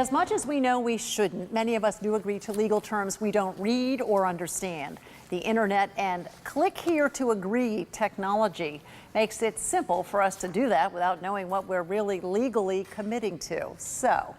As much as we know we shouldn't, many of us do agree to legal terms we don't read or understand. The internet and click here to agree technology makes it simple for us to do that without knowing what we're really legally committing to. So,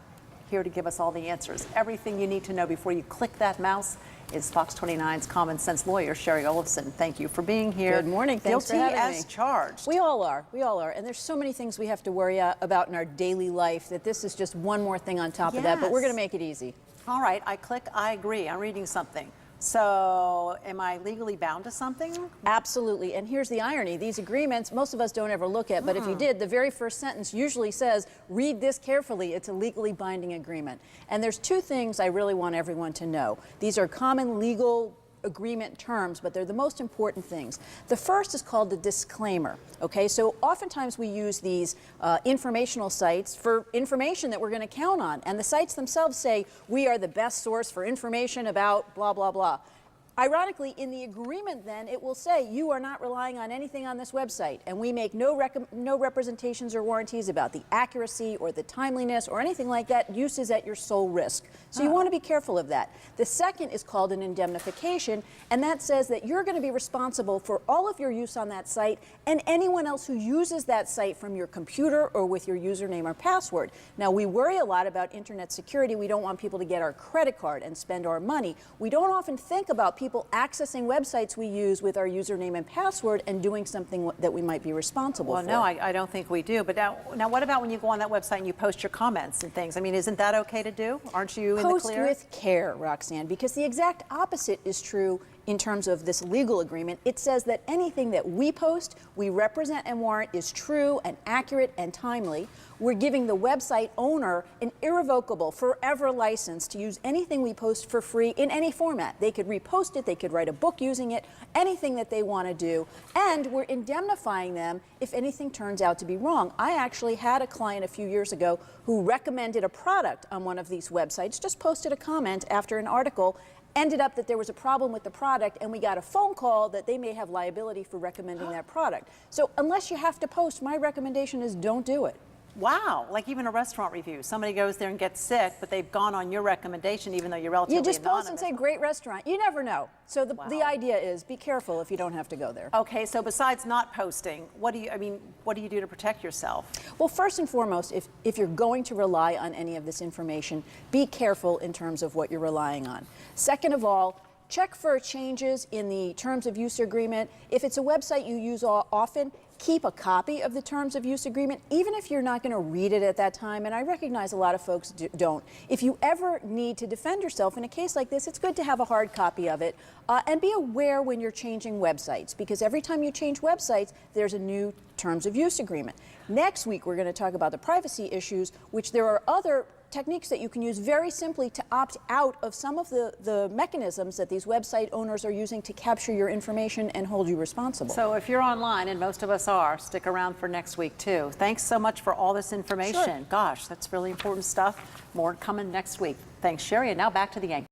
here to give us all the answers, everything you need to know before you click that mouse, is Fox 29's common sense lawyer, Shari Olefson. Thank you for being here. Good morning. Thanks for having me. Guilty as charged. We all are. We all are. And there's so many things we have to worry about in our daily life that this is just one more thing on top of that, but we're going to make it easy. All right. I click, I agree. I'm reading something. So, am I legally bound to something? Absolutely. And here's the irony. These agreements, most of us don't ever look at, but if you did, the very first sentence usually says, read this carefully. It's a legally binding agreement. And there's two things I really want everyone to know. These are common legal agreement terms, but they're the most important things. The first is called the disclaimer. Okay, so oftentimes we use these informational sites for information that we're going to count on, and the sites themselves say we are the best source for information about blah blah blah. Ironically, in the agreement then, it will say you are not relying on anything on this website, and we make no representations or warranties about the accuracy or the timeliness or anything like that. Use is at your sole risk. So you want to be careful of that. The second is called an indemnification, and that says that you're going to be responsible for all of your use on that site and anyone else who uses that site from your computer or with your username or password. Now, we worry a lot about internet security. We don't want people to get our credit card and spend our money. We don't often think about people accessing websites we use with our username and password and doing something that we might be responsible for. Well, no, I don't think we do. But now what about when you go on that website and you post your comments and things? I mean, isn't that okay to do? Aren't you in the clear? Post with care, Roxanne, because the exact opposite is true in terms of this legal agreement. It says that anything that we post, we represent and warrant is true and accurate and timely. We're giving the website owner an irrevocable, forever license to use anything we post for free in any format. They could repost it, they could write a book using it, anything that they want to do, and we're indemnifying them if anything turns out to be wrong. I actually had a client a few years ago who recommended a product on one of these websites, just posted a comment after an article, ended up that there was a problem with the product, and we got a phone call that they may have liability for recommending that product. So unless you have to post, my recommendation is don't do it. Wow, like even a restaurant review. Somebody goes there and gets sick, but they've gone on your recommendation even though you're relatively anonymous. You just post and say, great restaurant. You never know. So the idea is be careful if you don't have to go there. Okay, so besides not posting, what do you do to protect yourself? Well, first and foremost, if you're going to rely on any of this information, be careful in terms of what you're relying on. Second of all, check for changes in the terms of use agreement. If it's a website you use often, keep a copy of the terms of use agreement, even if you're not going to read it at that time, and I recognize a lot of folks don't. If you ever need to defend yourself in a case like this, it's good to have a hard copy of it, and be aware when you're changing websites, because every time you change websites, there's a new terms of use agreement. Next week, we're going to talk about the privacy issues, which there are other techniques that you can use very simply to opt out of some of the mechanisms that these website owners are using to capture your information and hold you responsible. So if you're online, and most of us are, stick around for next week too. Thanks so much for all this information. Sure. Gosh, that's really important stuff. More coming next week. Thanks, Shari. And now back to the Yankees.